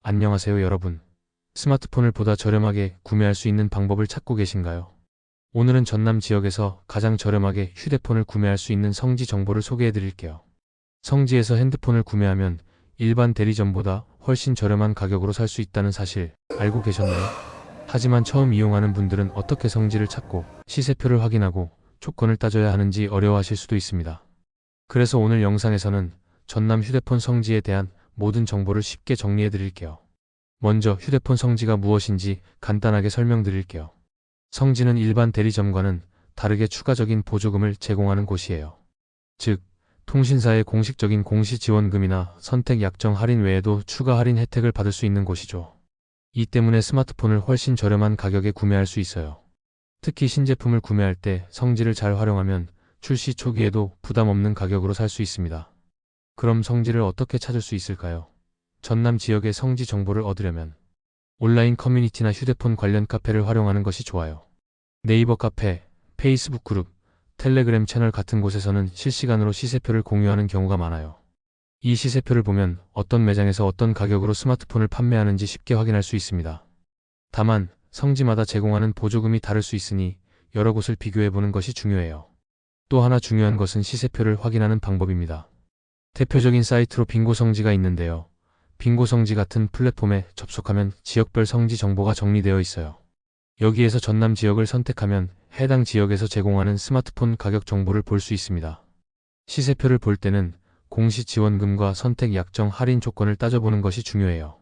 안녕하세요 여러분. 스마트폰을 보다 저렴하게 구매할 수 있는 방법을 찾고 계신가요? 오늘은 전남 지역에서 가장 저렴하게 휴대폰을 구매할 수 있는 성지 정보를 소개해 드릴게요. 성지에서 핸드폰을 구매하면 일반 대리점보다 훨씬 저렴한 가격으로 살 수 있다는 사실 알고 계셨나요? 하지만 처음 이용하는 분들은 어떻게 성지를 찾고 시세표를 확인하고 조건을 따져야 하는지 어려워하실 수도 있습니다. 그래서 오늘 영상에서는 전남 휴대폰 성지에 대한 모든 정보를 쉽게 정리해 드릴게요. 먼저 휴대폰 성지가 무엇인지 간단하게 설명드릴게요. 성지는 일반 대리점과는 다르게 추가적인 보조금을 제공하는 곳이에요. 즉, 통신사의 공식적인 공시지원금이나 선택 약정 할인 외에도 추가 할인 혜택을 받을 수 있는 곳이죠. 이 때문에 스마트폰을 훨씬 저렴한 가격에 구매할 수 있어요. 특히 신제품을 구매할 때 성지를 잘 활용하면 출시 초기에도 부담 없는 가격으로 살 수 있습니다. 그럼 성지를 어떻게 찾을 수 있을까요? 전남 지역의 성지 정보를 얻으려면 온라인 커뮤니티나 휴대폰 관련 카페를 활용하는 것이 좋아요. 네이버 카페, 페이스북 그룹, 텔레그램 채널 같은 곳에서는 실시간으로 시세표를 공유하는 경우가 많아요. 이 시세표를 보면 어떤 매장에서 어떤 가격으로 스마트폰을 판매하는지 쉽게 확인할 수 있습니다. 다만 성지마다 제공하는 보조금이 다를 수 있으니 여러 곳을 비교해보는 것이 중요해요. 또 하나 중요한 것은 시세표를 확인하는 방법입니다. 대표적인 사이트로 빙고 성지가 있는데요. 빙고 성지 같은 플랫폼에 접속하면 지역별 성지 정보가 정리되어 있어요. 여기에서 전남 지역을 선택하면 해당 지역에서 제공하는 스마트폰 가격 정보를 볼 수 있습니다. 시세표를 볼 때는 공시지원금과 선택 약정 할인 조건을 따져보는 것이 중요해요.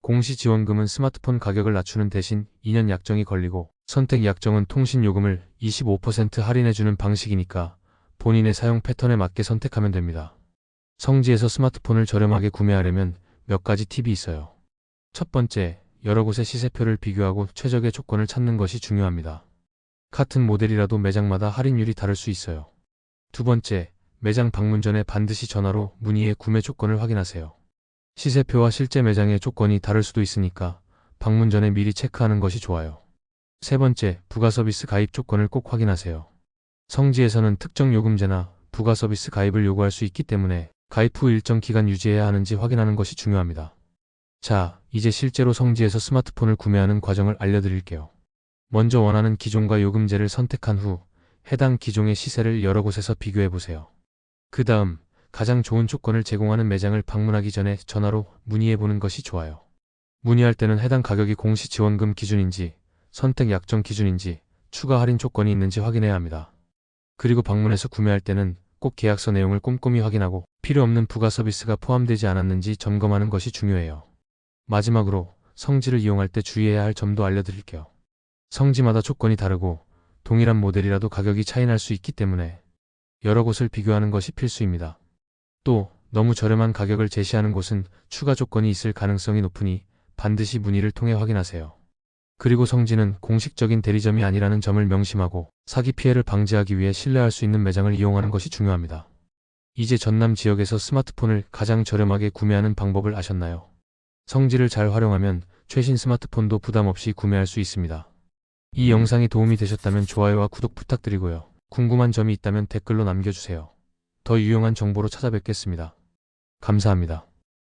공시지원금은 스마트폰 가격을 낮추는 대신 2년 약정이 걸리고 선택 약정은 통신요금을 25% 할인해주는 방식이니까 본인의 사용 패턴에 맞게 선택하면 됩니다. 성지에서 스마트폰을 저렴하게 구매하려면 몇 가지 팁이 있어요. 첫 번째, 여러 곳의 시세표를 비교하고 최적의 조건을 찾는 것이 중요합니다. 같은 모델이라도 매장마다 할인율이 다를 수 있어요. 두 번째, 매장 방문 전에 반드시 전화로 문의해 구매 조건을 확인하세요. 시세표와 실제 매장의 조건이 다를 수도 있으니까 방문 전에 미리 체크하는 것이 좋아요. 세 번째, 부가 서비스 가입 조건을 꼭 확인하세요. 성지에서는 특정 요금제나 부가 서비스 가입을 요구할 수 있기 때문에 가입 후 일정 기간 유지해야 하는지 확인하는 것이 중요합니다. 자, 이제 실제로 성지에서 스마트폰을 구매하는 과정을 알려드릴게요. 먼저 원하는 기종과 요금제를 선택한 후 해당 기종의 시세를 여러 곳에서 비교해보세요. 그 다음 가장 좋은 조건을 제공하는 매장을 방문하기 전에 전화로 문의해보는 것이 좋아요. 문의할 때는 해당 가격이 공시지원금 기준인지, 선택 약정 기준인지, 추가 할인 조건이 있는지 확인해야 합니다. 그리고 방문해서 구매할 때는 꼭 계약서 내용을 꼼꼼히 확인하고 필요 없는 부가 서비스가 포함되지 않았는지 점검하는 것이 중요해요. 마지막으로 성지를 이용할 때 주의해야 할 점도 알려드릴게요. 성지마다 조건이 다르고 동일한 모델이라도 가격이 차이 날 수 있기 때문에 여러 곳을 비교하는 것이 필수입니다. 또 너무 저렴한 가격을 제시하는 곳은 추가 조건이 있을 가능성이 높으니 반드시 문의를 통해 확인하세요. 그리고 성지는 공식적인 대리점이 아니라는 점을 명심하고 사기 피해를 방지하기 위해 신뢰할 수 있는 매장을 이용하는 것이 중요합니다. 이제 전남 지역에서 스마트폰을 가장 저렴하게 구매하는 방법을 아셨나요? 성지를 잘 활용하면 최신 스마트폰도 부담 없이 구매할 수 있습니다. 이 영상이 도움이 되셨다면 좋아요와 구독 부탁드리고요. 궁금한 점이 있다면 댓글로 남겨주세요. 더 유용한 정보로 찾아뵙겠습니다. 감사합니다.